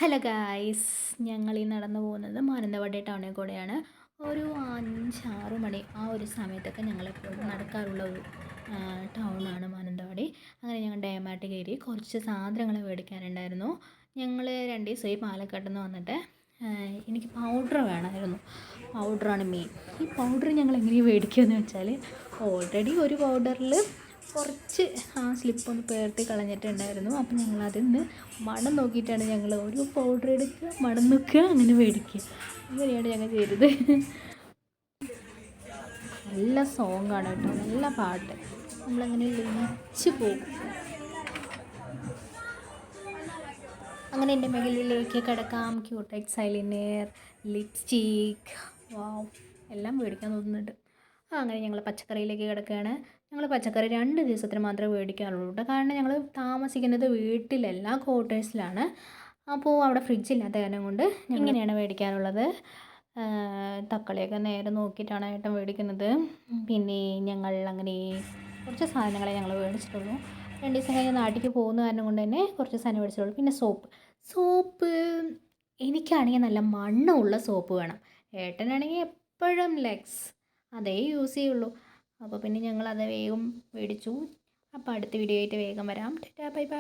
Hello guys, ഞങ്ങൾ ഈ നടന്നു പോകുന്നത് മാനന്തവാടി ടൗണിൽ കൂടെയാണ്. ഒരു 5-6 മണി ആ ഒരു സമയത്തൊക്കെ ഞങ്ങളെപ്പോഴും നടക്കാറുള്ള ഒരു ടൗണാണ് മാനന്തവാടി. അങ്ങനെ ഞങ്ങൾ ഡേമാർട്ട് കയറി കുറച്ച് സാധനങ്ങൾ മേടിക്കാനുണ്ടായിരുന്നു. ഞങ്ങൾ 2 ദിവസമായി പാലക്കാട്ടിൽ നിന്ന് വന്നിട്ട് എനിക്ക് പൗഡർ വേണമായിരുന്നു. പൗഡറാണ് മെയിൻ. ഈ പൗഡർ ഞങ്ങൾ എങ്ങനെയാണ് മേടിക്കുകയെന്ന് വെച്ചാൽ, ഓൾറെഡി ഒരു പൗഡറിൽ കുറച്ച് സ്ലിപ്പൊന്ന് പേർത്തി കളഞ്ഞിട്ടുണ്ടായിരുന്നു. അപ്പം ഞങ്ങൾ അതിൽ നിന്ന് മണം നോക്കിയിട്ടാണ് ഞങ്ങൾ ഒരു പൗഡർ എടുക്കുക, മണം നോക്കുക, അങ്ങനെ മേടിക്കുക. അങ്ങനെയാണ് ഞങ്ങൾ ചെയ്തത്. നല്ല സോങ്ങാണ് കേട്ടോ, നല്ല പാട്ട്. നമ്മളങ്ങനെ ലയിച്ച് പോകും. അങ്ങനെ എൻ്റെ മുകളിലേക്ക് കിടക്കാം. ക്യൂടെക്സ്, ഐലൈനർ, ലിപ്സ്റ്റിക്, വാവ്, എല്ലാം മേടിക്കാൻ തോന്നുന്നുണ്ട്. അങ്ങനെ ഞങ്ങൾ പച്ചക്കറിയിലേക്ക് കിടക്കുകയാണ്. ഞങ്ങൾ പച്ചക്കറി 2 ദിവസത്തിന് മാത്രമേ മേടിക്കാറുള്ളൂ കേട്ടോ. കാരണം ഞങ്ങൾ താമസിക്കുന്നത് വീട്ടിലല്ല, ക്വാർട്ടേഴ്സിലാണ്. അപ്പോൾ അവിടെ ഫ്രിഡ്ജ് ഇല്ലാത്ത കാരണം കൊണ്ട് ഇങ്ങനെയാണ് മേടിക്കാറുള്ളത്. തക്കാളിയൊക്കെ നേരെ നോക്കിയിട്ടാണ് ഏട്ടൻ മേടിക്കുന്നത്. പിന്നെ ഞങ്ങൾ അങ്ങനെ കുറച്ച് സാധനങ്ങളെ ഞങ്ങൾ മേടിച്ചിട്ടുള്ളൂ. 2 ദിവസം കഴിഞ്ഞ് നാട്ടിലേക്ക് പോകുന്ന കാരണം കൊണ്ട് തന്നെ കുറച്ച് സാധനം മേടിച്ചിട്ടുള്ളൂ. പിന്നെ സോപ്പ് എനിക്കാണെങ്കിൽ നല്ല മണ്ണമുള്ള സോപ്പ് വേണം. ഏട്ടനാണെങ്കിൽ എപ്പോഴും ലെക്സ് അതേ യൂസ് ചെയ്യുള്ളൂ. അപ്പോൾ പിന്നെ ഞങ്ങൾ അത് വേഗം മേടിച്ചു. അപ്പോൾ അടുത്ത വീഡിയോ ആയിട്ട് വേഗം വരാം. Tata, bye bye.